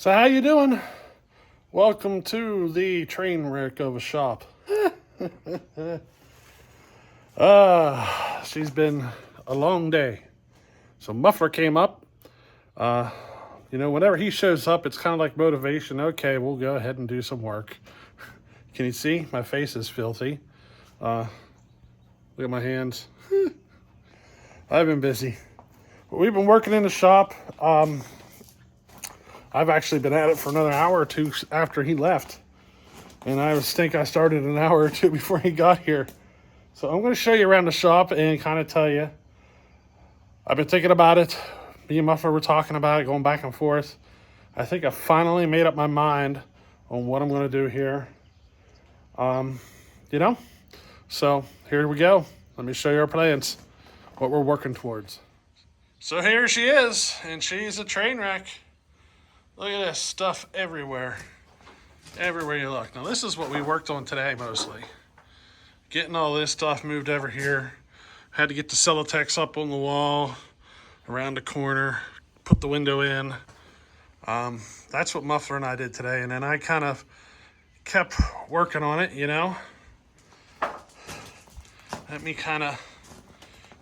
So how you doing? Welcome to the train wreck of a shop. She's been a long day. So Muffler came up. Whenever he shows up, it's kind of like motivation. Okay, we'll go ahead and do some work. Can you see? My face is filthy. Look at my hands. I've been busy. We've been working in the shop. I've actually been at it for another hour or two after he left. And I think I started an hour or two before he got here. So I'm going to show you around the shop and kind of tell you. I've been thinking about it. Me and Muffler were talking about it, going back and forth. I think I finally made up my mind on what I'm going to do here. So here we go. Let me show you our plans, what we're working towards. So here she is, and she's a train wreck. Look at this stuff everywhere. Everywhere you look. Now this is what we worked on today mostly. Getting all this stuff moved over here. Had to get the Celotex up on the wall, around the corner, put the window in. That's what Muffler and I did today. And then I kind of kept working on it, Let me kind of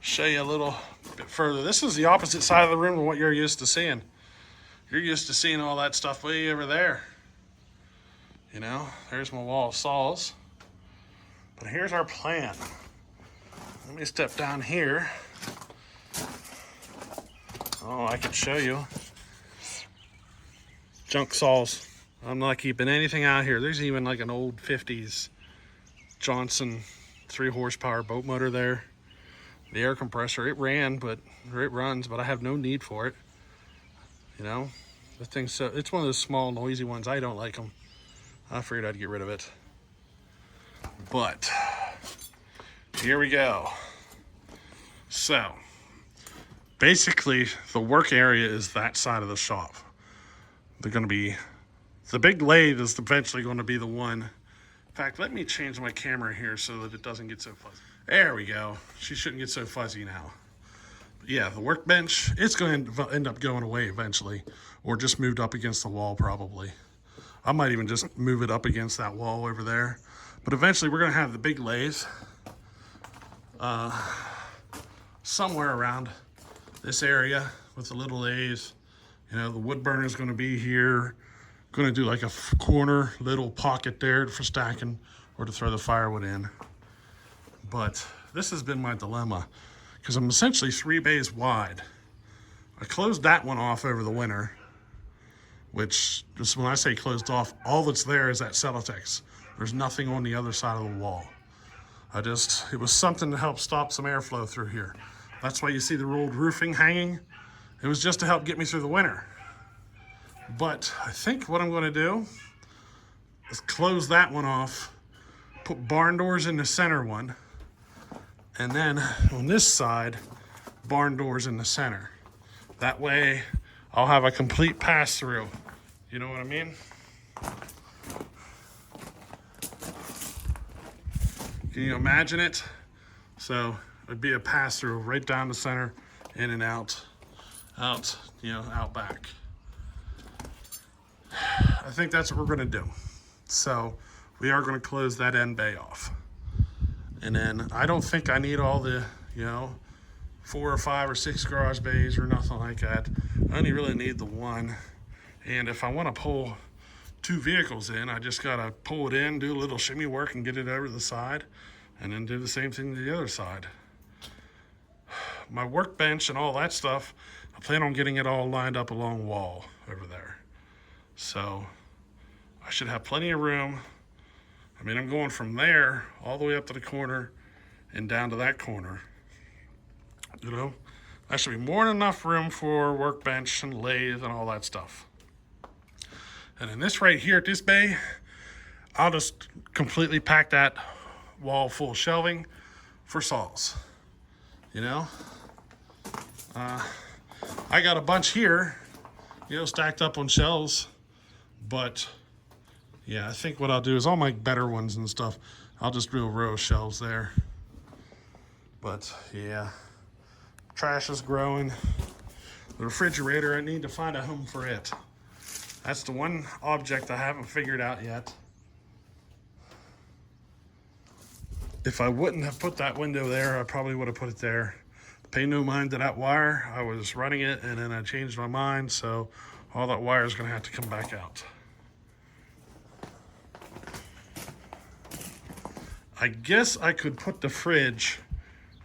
show you a little bit further. This is the opposite side of the room than what you're used to seeing. You're used to seeing all that stuff way over there. There's my wall of saws. But here's our plan. Let me step down here. Oh, I can show you. Junk saws. I'm not keeping anything out here. There's even like an old 50s Johnson 3 horsepower boat motor there. The air compressor, it runs, but I have no need for it. The thing's it's one of those small, noisy ones. I don't like them. I figured I'd get rid of it. But here we go. So basically, the work area is that side of the shop. They're going to be, the big lathe is eventually going to be the one. In fact, let me change my camera here so that it doesn't get so fuzzy. There we go. She shouldn't get so fuzzy now. Yeah, the workbench, it's going to end up going away eventually, or just moved up against the wall probably. I might even just move it up against that wall over there. But eventually we're going to have the big lathe somewhere around this area with the little lathe. The wood burner is going to be here. Going to do like a corner little pocket there for stacking or to throw the firewood in. But this has been my dilemma, because I'm essentially 3 bays wide. I closed that one off over the winter, which, just when I say closed off, all that's there is that Celotex. There's nothing on the other side of the wall. It was something to help stop some airflow through here. That's why you see the rolled roofing hanging. It was just to help get me through the winter. But I think what I'm going to do is close that one off, put barn doors in the center one, and then on this side, barn doors in the center. That way, I'll have a complete pass-through. You know what I mean? Can you imagine it? So it'd be a pass-through right down the center, in and out, out back. I think that's what we're gonna do. So we are gonna close that end bay off. And then I don't think I need all the, 4 or 5 or 6 garage bays or nothing like that. I only really need the one. And if I want to pull 2 vehicles in, I just gotta pull it in, do a little shimmy work and get it over to the side, and then do the same thing to the other side. My workbench and all that stuff, I plan on getting it all lined up along the wall over there. So I should have plenty of room. I'm going from there all the way up to the corner and down to that corner. That should be more than enough room for workbench and lathe and all that stuff. And in this right here at this bay, I'll just completely pack that wall full of shelving for saws. I got a bunch here, stacked up on shelves, but yeah, I think what I'll do is all my better ones and stuff, I'll just do a row of shelves there. But yeah, trash is growing. The refrigerator, I need to find a home for it. That's the one object I haven't figured out yet. If I wouldn't have put that window there, I probably would have put it there. Pay no mind to that wire. I was running it and then I changed my mind, so all that wire is gonna have to come back out. I guess I could put the fridge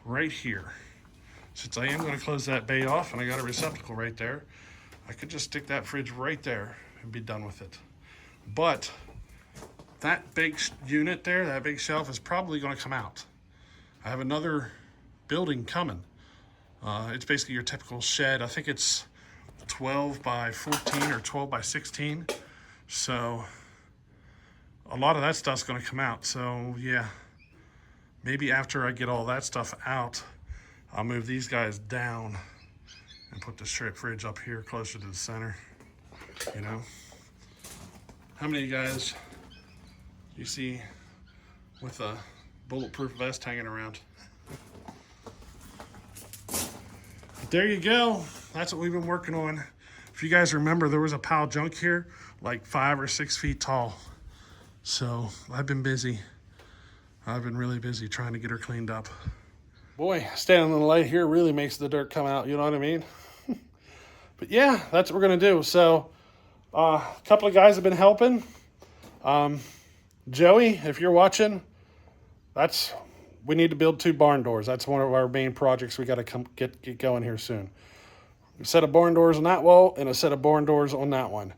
right here. Since I am gonna close that bay off and I got a receptacle right there, I could just stick that fridge right there and be done with it. But that big unit there, that big shelf is probably gonna come out. I have another building coming. It's basically your typical shed. I think it's 12 by 14 or 12 by 16. So a lot of that stuff's gonna come out. So yeah, maybe after I get all that stuff out, I'll move these guys down and put the strip fridge up here closer to the center, you know? How many of you guys you see with a bulletproof vest hanging around? But there you go. That's what we've been working on. If you guys remember, there was a pile of junk here, like 5 or 6 feet tall. So I've been busy. I've been really busy trying to get her cleaned up. Boy, standing in the light here really makes the dirt come out, you know what I mean? But yeah, that's what we're gonna do. So a couple of guys have been helping. Joey, if you're watching, we need to build 2 barn doors. That's one of our main projects we gotta get going here soon. A set of barn doors on that wall and a set of barn doors on that one.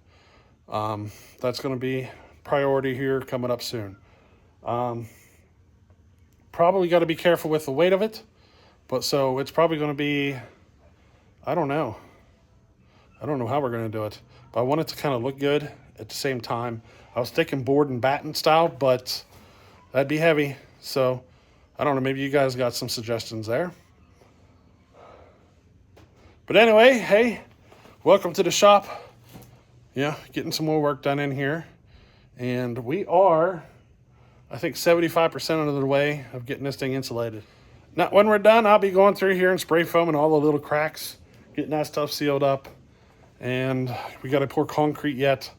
That's gonna be priority here coming up soon. Probably got to be careful with the weight of it, but so it's probably going to be, I don't know how we're going to do it, but I want it to kind of look good at the same time. I was thinking board and batten style, but that'd be heavy. So I don't know, maybe you guys got some suggestions there. But anyway, hey, welcome to the shop. Yeah, getting some more work done in here. And we are, I think, 75% of the way of getting this thing insulated. Now, when we're done, I'll be going through here and spray foaming all the little cracks, getting that stuff sealed up. And we got to pour concrete yet.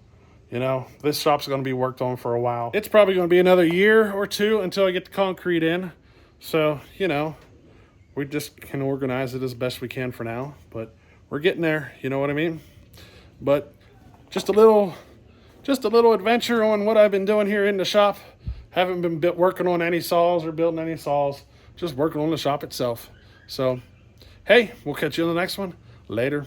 You know, this shop's going to be worked on for a while. It's probably going to be another year or 2 until I get the concrete in. So, you know, we just can organize it as best we can for now. But we're getting there, you know what I mean? But just a little adventure on what I've been doing here in the shop. Haven't been working on any saws or building any saws, just working on the shop itself. So, hey, we'll catch you on the next one. Later.